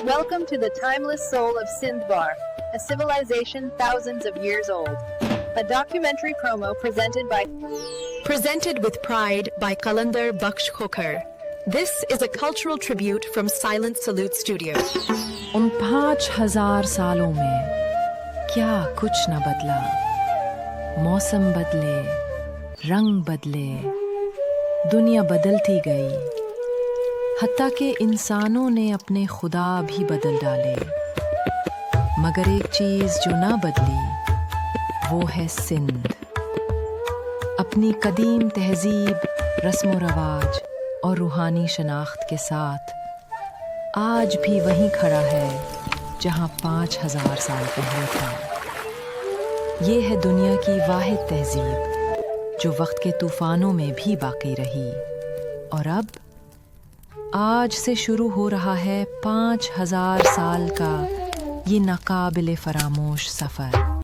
Welcome to the timeless soul of Sindhbar, a civilization thousands of years old. A documentary promo presented with pride by Qalandar Bakhsh Khokhar. This is a cultural tribute from Silent Salute Studio. उन 5000 सालों में क्या कुछ न बदला। मौसम बदले, रंग बदले, दुनिया बदलती गई, हत्ता कि इंसानों ने अपने खुदा भी बदल डाले। मगर एक चीज़ जो ना बदली वो है सिंध। अपनी कदीम तहजीब, रस्म व रवाज और रूहानी शनाख्त के साथ आज भी वहीं खड़ा है जहां 5000 साल पहले था। ये है दुनिया की वाहिद तहजीब जो वक्त के तूफानों में भी बाकी रही। और अब आज से शुरू हो रहा है 5000 साल का ये नाकाबिले फरामोश सफ़र।